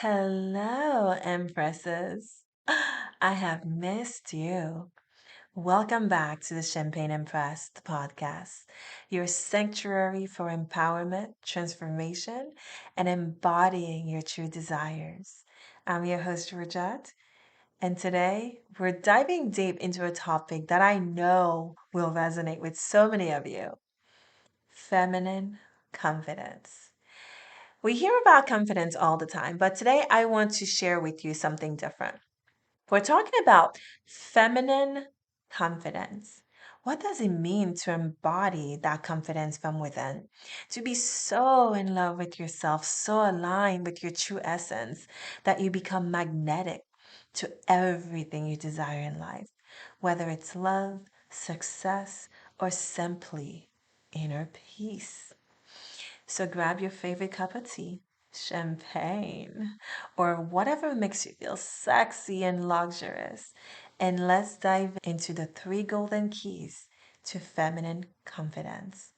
Hello, Empresses. I have missed you. Welcome back to the Champagne Empress Podcast, your sanctuary for empowerment, transformation, and embodying your true desires. I'm your host, Georgette, and today we're diving deep into a topic that I know will resonate with so many of you: feminine confidence. We hear about confidence all the time, but today I want to share with you something different. We're talking about feminine confidence. What does it mean to embody that confidence from within? To be so in love with yourself, so aligned with your true essence that you become magnetic to everything you desire in life, whether it's love, success, or simply inner peace. So grab your favorite cup of tea, champagne, or whatever makes you feel sexy and luxurious. And let's dive into the three golden keys to feminine confidence.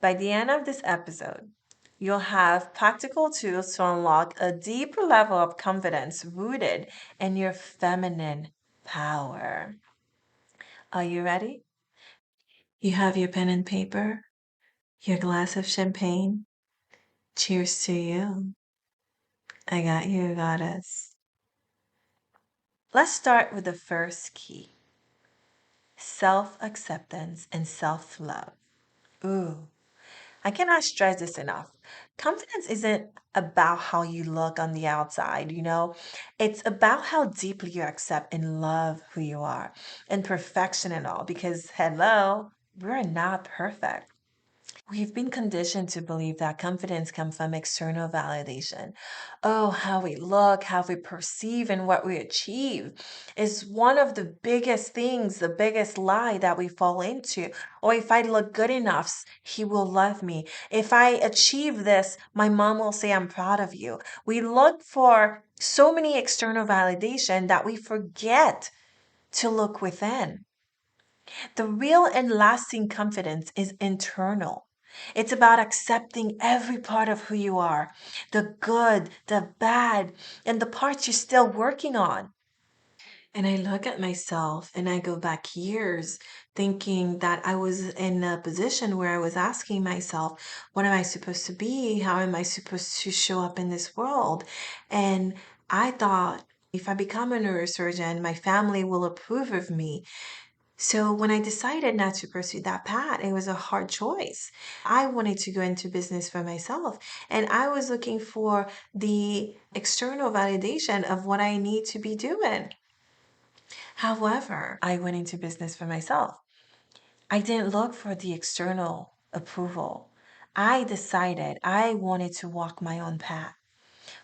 By the end of this episode, you'll have practical tools to unlock a deeper level of confidence rooted in your feminine power. Are you ready? You have your pen and paper, your glass of champagne. Cheers to you. I got you, goddess. Let's start with the first key: self acceptance and self love. Ooh, I cannot stress this enough. Confidence isn't about how you look on the outside, it's about how deeply you accept and love who you are, imperfection and all, because hello, we're not perfect. We've been conditioned to believe that confidence comes from external validation. Oh, how we look, how we perceive, and what we achieve is one of the biggest things, the biggest lie that we fall into. Or if I look good enough, he will love me. If I achieve this, my mom will say, I'm proud of you. We look for so many external validation that we forget to look within. The real and lasting confidence is internal. It's about accepting every part of who you are, the good, the bad, and the parts you're still working on. And I look at myself and I go back years thinking that I was in a position where I was asking myself, what am I supposed to be? How am I supposed to show up in this world? And I thought, if I become a neurosurgeon, my family will approve of me. So when I decided not to pursue that path, it was a hard choice. I wanted to go into business for myself, and I was looking for the external validation of what I need to be doing. However, I went into business for myself. I didn't look for the external approval. I decided I wanted to walk my own path.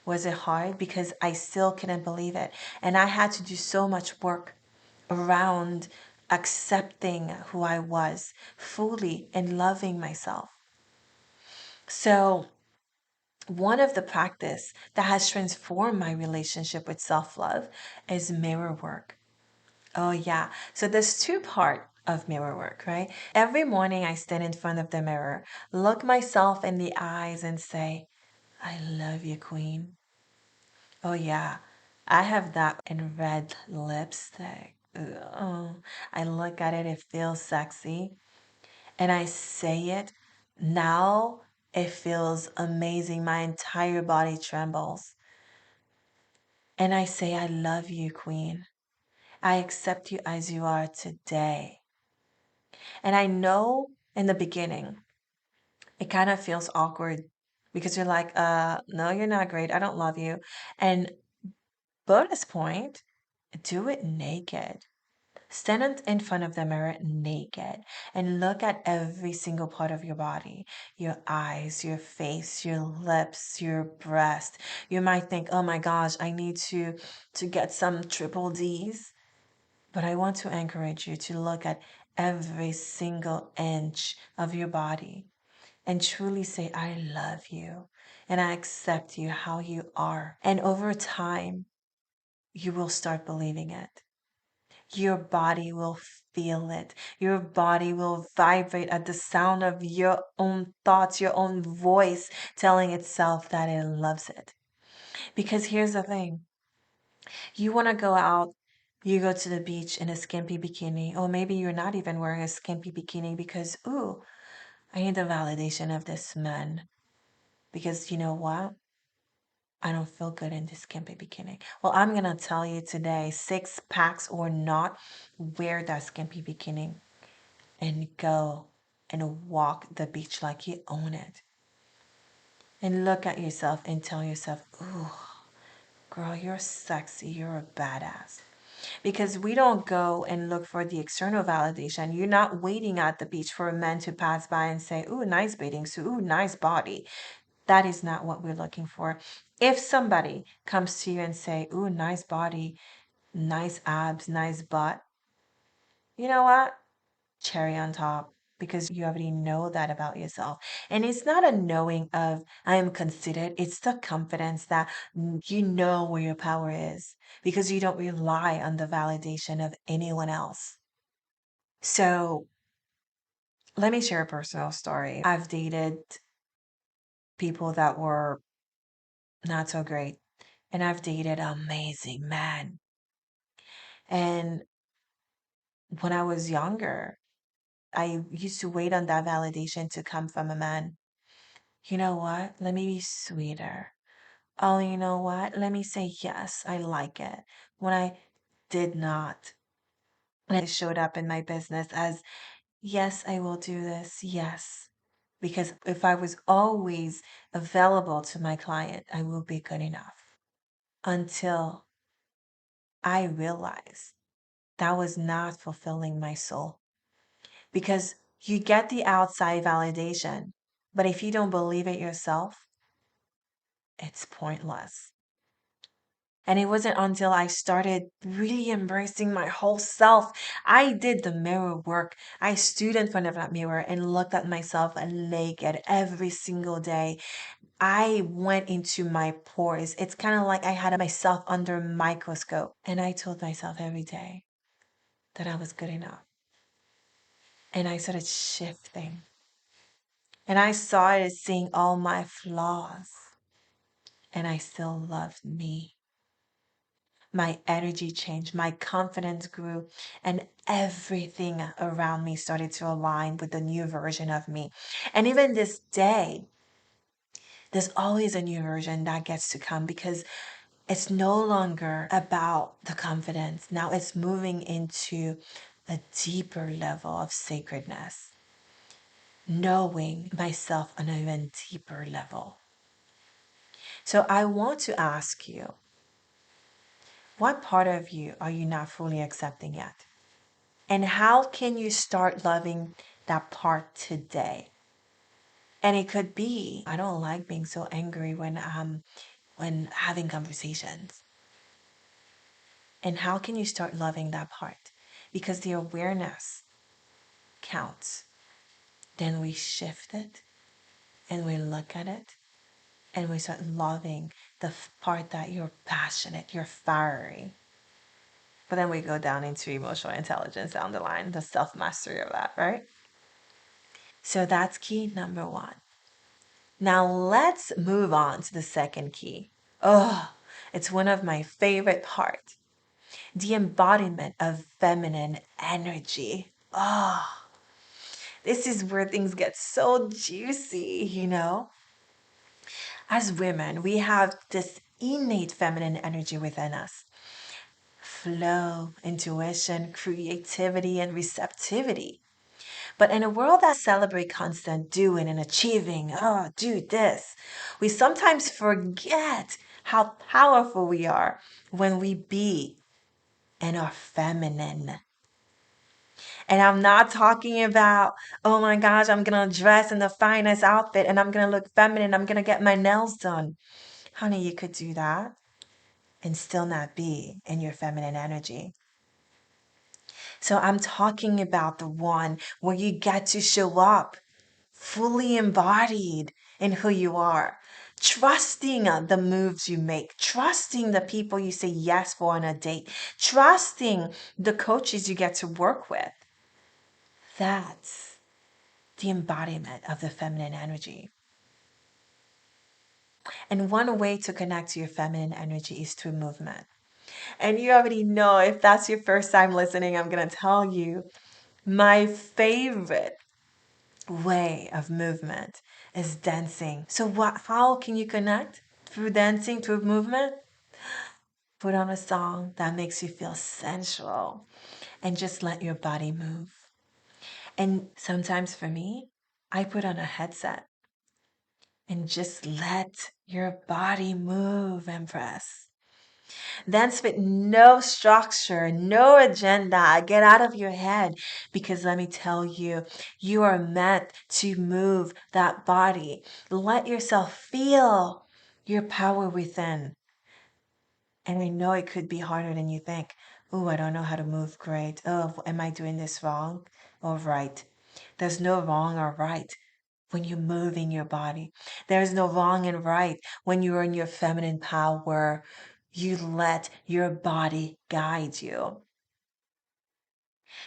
Was it hard? Because I still couldn't believe it. And I had to do so much work around accepting who I was fully and loving myself. So, one of the practice that has transformed my relationship with self-love is mirror work. Oh yeah. So there's two part of mirror work, right? Every morning I stand in front of the mirror, look myself in the eyes and say, I love you, queen. Oh yeah, I have that in red lipstick. Oh, I look at it, it feels sexy, and I say it. Now it feels amazing. My entire body trembles. And I say, I love you, queen. I accept you as you are today. And I know in the beginning, it kind of feels awkward because you're like, no, you're not great. I don't love you. And bonus point, do it naked. Stand in front of the mirror naked and look at every single part of your body: your eyes, your face, your lips, your breast. You might think, oh my gosh, I need to get some triple D's. But I want to encourage you to look at every single inch of your body and truly say, I love you and I accept you how you are. And over time, you will start believing it. Your body will feel it. Your body will vibrate at the sound of your own thoughts, your own voice telling itself that it loves it. Because here's the thing. You want to go out, you go to the beach in a skimpy bikini, or maybe you're not even wearing a skimpy bikini because, ooh, I need the validation of this man. Because you know what? I don't feel good in this skimpy bikini. Well, I'm going to tell you today, six packs or not, wear that skimpy bikini and go and walk the beach like you own it. And look at yourself and tell yourself, ooh, girl, you're sexy. You're a badass. Because we don't go and look for the external validation. You're not waiting at the beach for a man to pass by and say, ooh, nice bathing suit. Ooh, nice body. That is not what we're looking for. If somebody comes to you and say, ooh, nice body, nice abs, nice butt, you know what? Cherry on top, because you already know that about yourself. And it's not a knowing of I am considered, it's the confidence that you know where your power is because you don't rely on the validation of anyone else. So let me share a personal story. I've dated people that were not so great, and I've dated amazing men. And when I was younger, I used to wait on that validation to come from a man. You know what? Let me be sweeter. Oh, you know what? Let me say yes, I like it. When I did not. And it showed up in my business as, yes, I will do this. Yes. Because if I was always available to my client, I will be good enough. Until I realized that was not fulfilling my soul. Because you get the outside validation, but if you don't believe it yourself, it's pointless. And it wasn't until I started really embracing my whole self. I did the mirror work. I stood in front of that mirror and looked at myself naked every single day. I went into my pores. It's kind of like I had myself under a microscope. And I told myself every day that I was good enough. And I started shifting. And I started seeing all my flaws. And I still loved me. My energy changed, my confidence grew, and everything around me started to align with the new version of me. And even this day, there's always a new version that gets to come because it's no longer about the confidence. Now it's moving into a deeper level of sacredness, knowing myself on an even deeper level. So I want to ask you, what part of you are you not fully accepting yet? And how can you start loving that part today? And it could be, I don't like being so angry when having conversations. And how can you start loving that part? Because the awareness counts. Then we shift it and we look at it and we start loving the part that you're passionate, you're fiery. But then we go down into emotional intelligence down the line, the self mastery of that, right? So that's key number one. Now let's move on to the second key. Oh, it's one of my favorite parts. The embodiment of feminine energy. Oh, this is where things get so juicy. As women, we have this innate feminine energy within us. Flow, intuition, creativity, and receptivity. But in a world that celebrates constant doing and achieving, oh, do this, we sometimes forget how powerful we are when we be and are feminine. And I'm not talking about, oh my gosh, I'm going to dress in the finest outfit and I'm going to look feminine. I'm going to get my nails done. Honey, you could do that and still not be in your feminine energy. So I'm talking about the one where you get to show up fully embodied in who you are, trusting the moves you make, trusting the people you say yes for on a date, trusting the coaches you get to work with. That's the embodiment of the feminine energy. And one way to connect to your feminine energy is through movement. And you already know, if that's your first time listening, I'm going to tell you my favorite way of movement is dancing. So how can you connect? Through dancing, through movement? Put on a song that makes you feel sensual and just let your body move. And sometimes for me, I put on a headset and just let your body move, Empress. Dance with no structure, no agenda. Get out of your head, because let me tell you, you are meant to move that body. Let yourself feel your power within. And I know it could be harder than you think. Oh, I don't know how to move great. Oh, am I doing this wrong or right? There's no wrong or right when you're moving your body. There's no wrong and right when you're in your feminine power. You let your body guide you.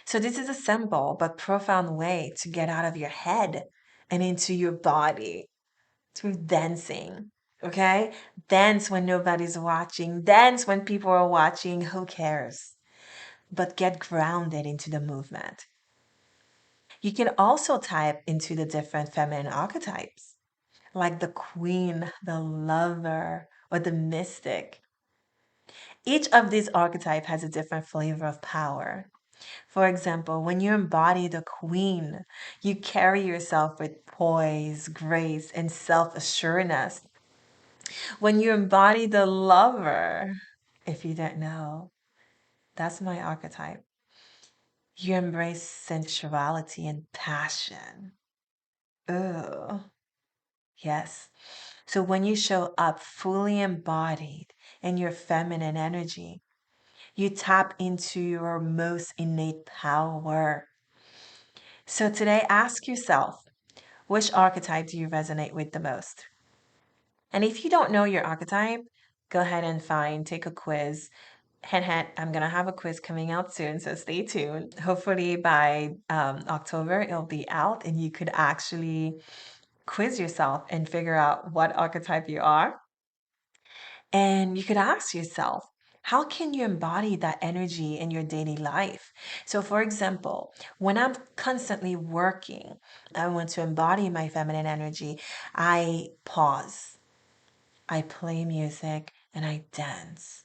So, this is a simple but profound way to get out of your head and into your body through dancing. Okay? Dance when nobody's watching. Dance when people are watching. Who cares? But get grounded into the movement. You can also type into the different feminine archetypes, like the queen, the lover, or the mystic. Each of these archetypes has a different flavor of power. For example, when you embody the queen, you carry yourself with poise, grace, and self assuredness. When you embody the lover, if you don't know, that's my archetype. You embrace sensuality and passion. Ugh. Yes. So when you show up fully embodied in your feminine energy, you tap into your most innate power. So today, ask yourself, which archetype do you resonate with the most? And if you don't know your archetype, go ahead and take a quiz. Hint, hint, I'm going to have a quiz coming out soon, so stay tuned. Hopefully by October, it'll be out and you could actually quiz yourself and figure out what archetype you are. And you could ask yourself, how can you embody that energy in your daily life? So, for example, when I'm constantly working, I want to embody my feminine energy. I pause, I play music, and I dance.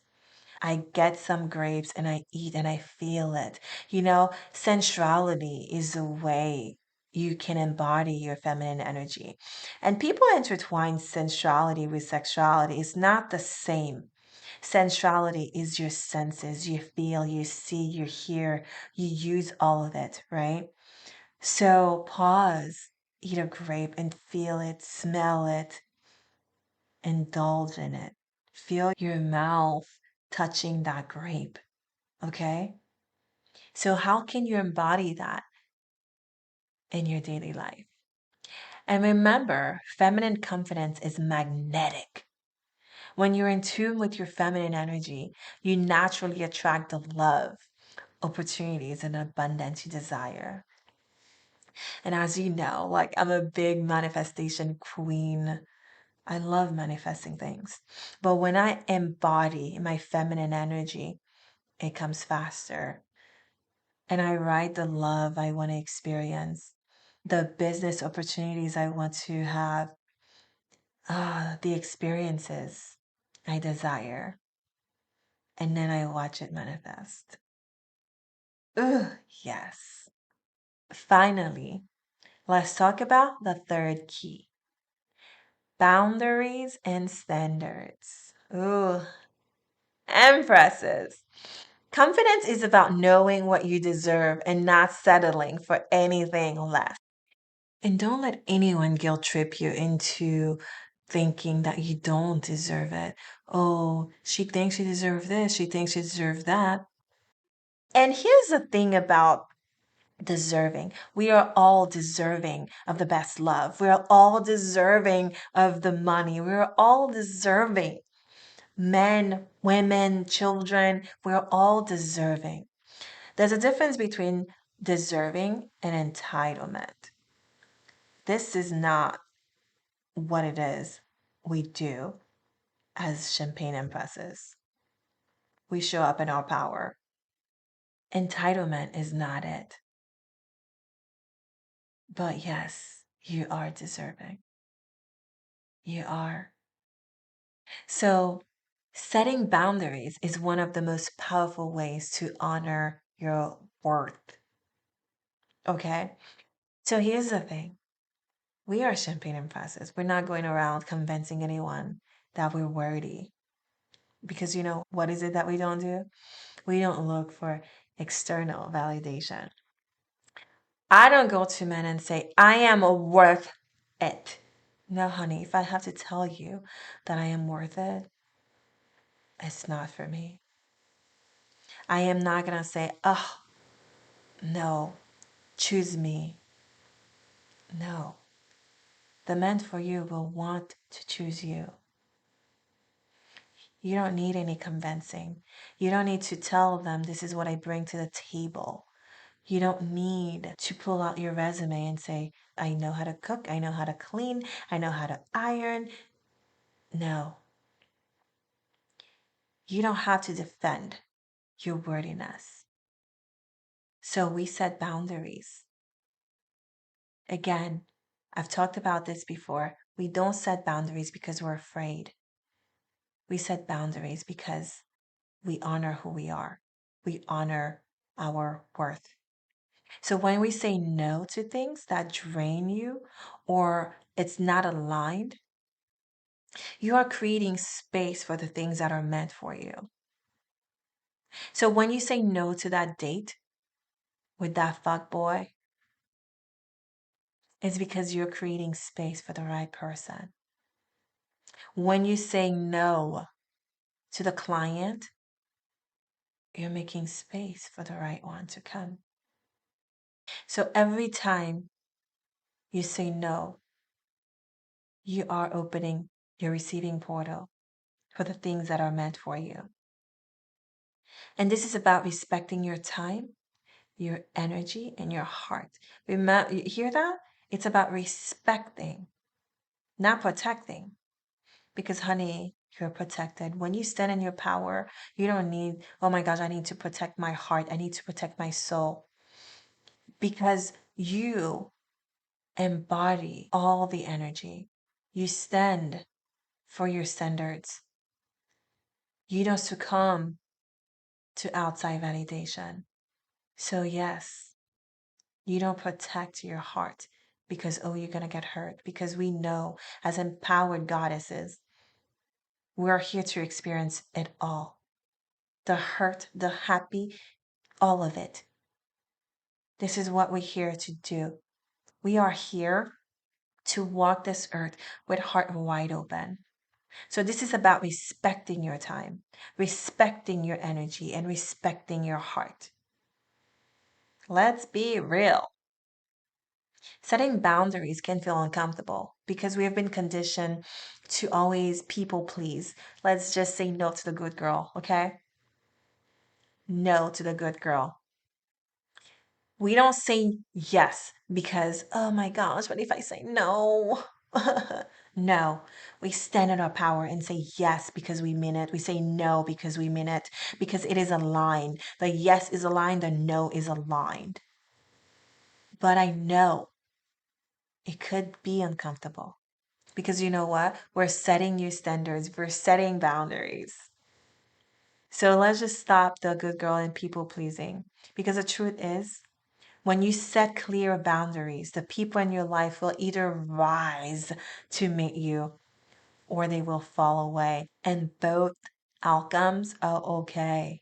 I get some grapes and I eat and I feel it. Sensuality is a way you can embody your feminine energy. And people intertwine sensuality with sexuality. It's not the same. Sensuality is your senses. You feel, you see, you hear, you use all of it, right? So pause, eat a grape and feel it, smell it, indulge in it. Feel your mouth touching that grape. Okay? So, how can you embody that in your daily life? And remember, feminine confidence is magnetic. When you're in tune with your feminine energy, you naturally attract the love, opportunities, and abundance you desire. And as you know, like, I'm a big manifestation queen. I love manifesting things. But when I embody my feminine energy, it comes faster. And I write the love I want to experience, the business opportunities I want to have, the experiences I desire, and then I watch it manifest. Ugh, yes. Finally, let's talk about the third key: boundaries and standards. Ooh, empresses. Confidence is about knowing what you deserve and not settling for anything less. And don't let anyone guilt trip you into thinking that you don't deserve it. Oh, she thinks she deserves this, she thinks she deserves that. And here's the thing about deserving: we are all deserving of the best love, we are all deserving of the money, we are all deserving. Men, women, children, we're all deserving. There's a difference between deserving and entitlement. This is not what it is. we do as Champagne Empresses. We show up in our power. Entitlement is not it. But yes, you are deserving. You are. So, setting boundaries is one of the most powerful ways to honor your worth. Okay? So, here's the thing, we are Champagne Empresses. We're not going around convincing anyone that we're worthy. Because what is it that we don't do? We don't look for external validation. I don't go to men and say, I am worth it. No, honey, if I have to tell you that I am worth it, it's not for me. I am not going to say, oh, no, choose me. No. The men for you will want to choose you. You don't need any convincing. You don't need to tell them this is what I bring to the table. You don't need to pull out your resume and say, I know how to cook, I know how to clean, I know how to iron. No. You don't have to defend your worthiness. So we set boundaries. Again, I've talked about this before. We don't set boundaries because we're afraid. We set boundaries because we honor who we are. We honor our worth. So when we say no to things that drain you or it's not aligned, you are creating space for the things that are meant for you. So when you say no to that date with that fuck boy, it's because you're creating space for the right person. When you say no to the client, you're making space for the right one to come. So every time you say no, you are opening your receiving portal for the things that are meant for you. And this is about respecting your time, your energy, and your heart. Remember, you hear that? It's about respecting, not protecting. Because, honey, you're protected. When you stand in your power, you don't need, oh my gosh, I need to protect my heart. I need to protect my soul. Because you embody all the energy. You stand for your standards. You don't succumb to outside validation. So, yes, you don't protect your heart because, oh, you're going to get hurt. Because we know as empowered goddesses, we're here to experience it all, the hurt, the happy, all of it. This is what we're here to do. We are here to walk this earth with heart wide open. So this is about respecting your time, respecting your energy, and respecting your heart. Let's be real. Setting boundaries can feel uncomfortable because we have been conditioned to always people please. Let's just say no to the good girl, okay? No to the good girl. We don't say yes because, oh my gosh, what if I say no? No, we stand in our power and say yes because we mean it. We say no because we mean it, because it is aligned. The yes is aligned, the no is aligned. But I know it could be uncomfortable because you know what? We're setting new standards, we're setting boundaries. So let's just stop the good girl and people pleasing because the truth is, when you set clear boundaries, the people in your life will either rise to meet you or they will fall away. And both outcomes are okay.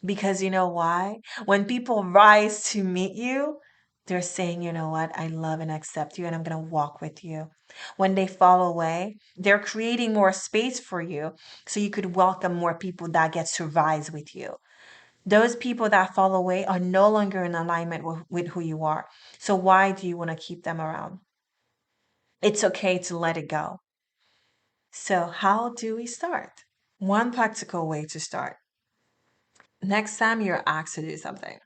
Because you know why? When people rise to meet you, they're saying, you know what? I love and accept you and I'm going to walk with you. When they fall away, they're creating more space for you so you could welcome more people that get to rise with you. Those people that fall away are no longer in alignment with who you are. So why do you want to keep them around? It's okay to let it go. So how do we start? One practical way to start. Next time you're asked to do something,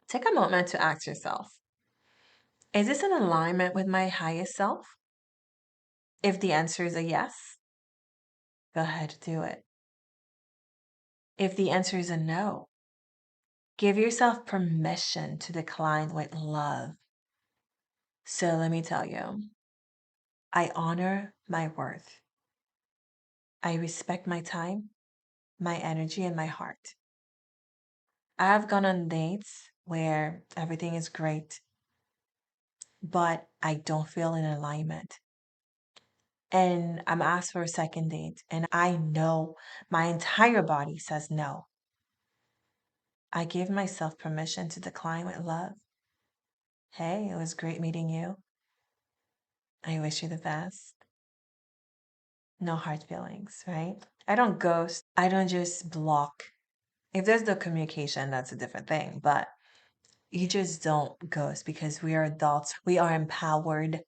take a moment to ask yourself, is this in alignment with my highest self? If the answer is a yes, go ahead, do it. If the answer is a no, give yourself permission to decline with love. So let me tell you, I honor my worth. I respect my time, my energy, and my heart. I've gone on dates where everything is great, but I don't feel in alignment. And I'm asked for a second date, and I know my entire body says no. I give myself permission to decline with love. Hey, it was great meeting you. I wish you the best. No hard feelings, right? I don't ghost. I don't just block. If there's no communication, that's a different thing. But you just don't ghost because we are adults. We are empowered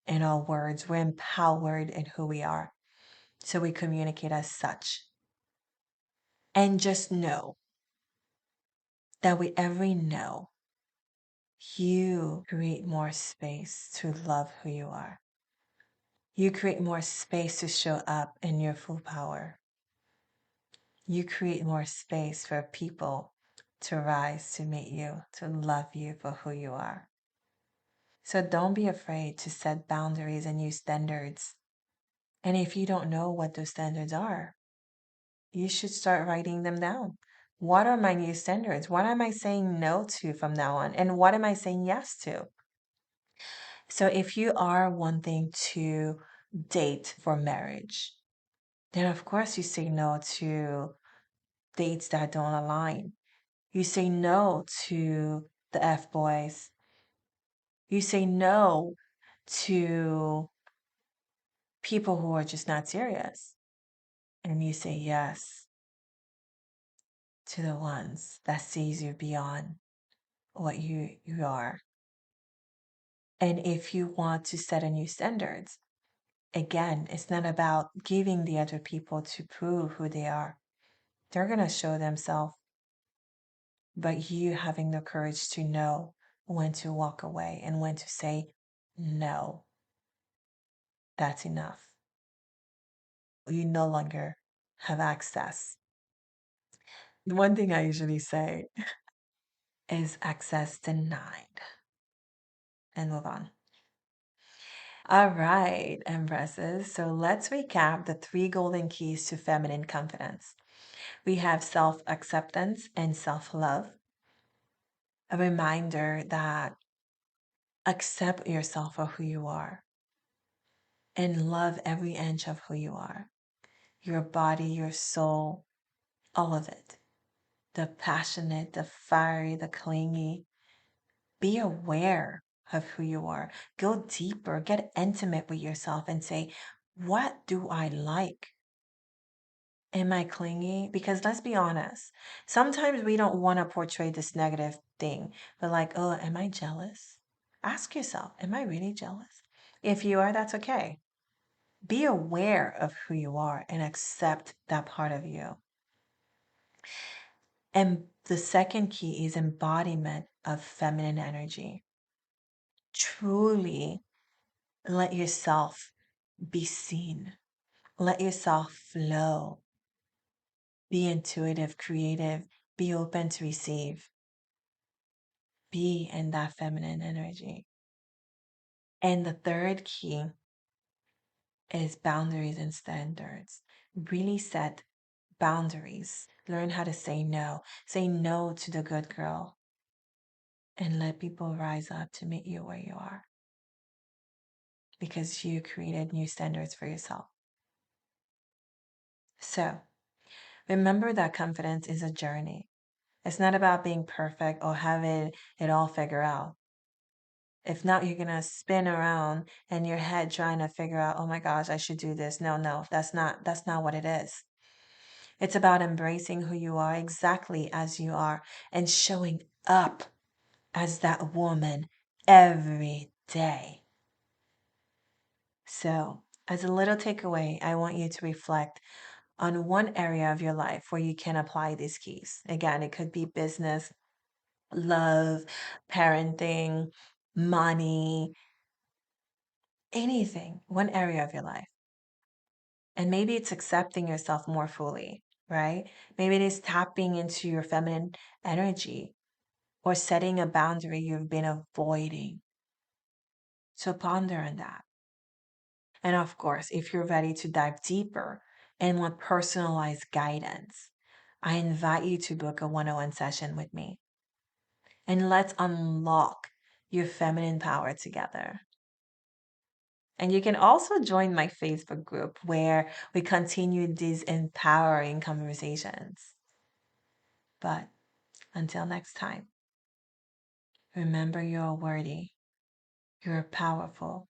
in our words. We're empowered in who we are. So we communicate as such. And just know that with every no, you create more space to love who you are. You create more space to show up in your full power. You create more space for people to rise to meet you, to love you for who you are. So don't be afraid to set boundaries and use standards. And if you don't know what those standards are, you should start writing them down. What are my new standards? What am I saying no to from now on? And what am I saying yes to? So if you are wanting to date for marriage, then of course you say no to dates that don't align. You say no to the F boys. You say no to people who are just not serious. And you say yes to the ones that sees you beyond what you are. And if you want to set a new standards, again, it's not about giving the other people to prove who they are. They're going to show themselves, but you having the courage to know when to walk away and when to say, no, that's enough. You no longer have access. One thing I usually say is access denied and move on. All right, Empresses. So let's recap the three golden keys to feminine confidence. We have self acceptance and self love. A reminder that accept yourself for who you are and love every inch of who you are, your body, your soul, all of it. The passionate, the fiery, the clingy. Be aware of who you are. Go deeper, get intimate with yourself and say, what do I like? Am I clingy? Because let's be honest, sometimes we don't want to portray this negative thing, but like, oh, am I jealous? Ask yourself, am I really jealous? If you are, that's okay. Be aware of who you are and accept that part of you. And the second key is embodiment of feminine energy. Truly let yourself be seen. Let yourself flow. Be intuitive, creative, be open to receive. Be in that feminine energy. And the third key is boundaries and standards. Really set boundaries. Learn how to say no. Say no to the good girl. And let people rise up to meet you where you are. Because you created new standards for yourself. So remember that confidence is a journey. It's not about being perfect or having it all figured out. If not, you're going to spin around in your head trying to figure out, oh my gosh, I should do this. No, that's not what it is. It's about embracing who you are exactly as you are and showing up as that woman every day. So, as a little takeaway, I want you to reflect on one area of your life where you can apply these keys. Again, it could be business, love, parenting, money, anything, one area of your life. And maybe it's accepting yourself more fully, right? Maybe it is tapping into your feminine energy or setting a boundary you've been avoiding. So ponder on that. And of course, if you're ready to dive deeper and want personalized guidance, I invite you to book a 101 session with me. And let's unlock your feminine power together. And you can also join my Facebook group where we continue these empowering conversations. But until next time, remember you're worthy, you're powerful,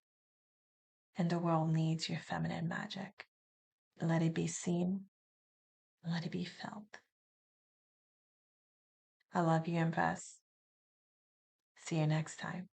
and the world needs your feminine magic. Let it be seen, let it be felt. I love you, Empress. See you next time.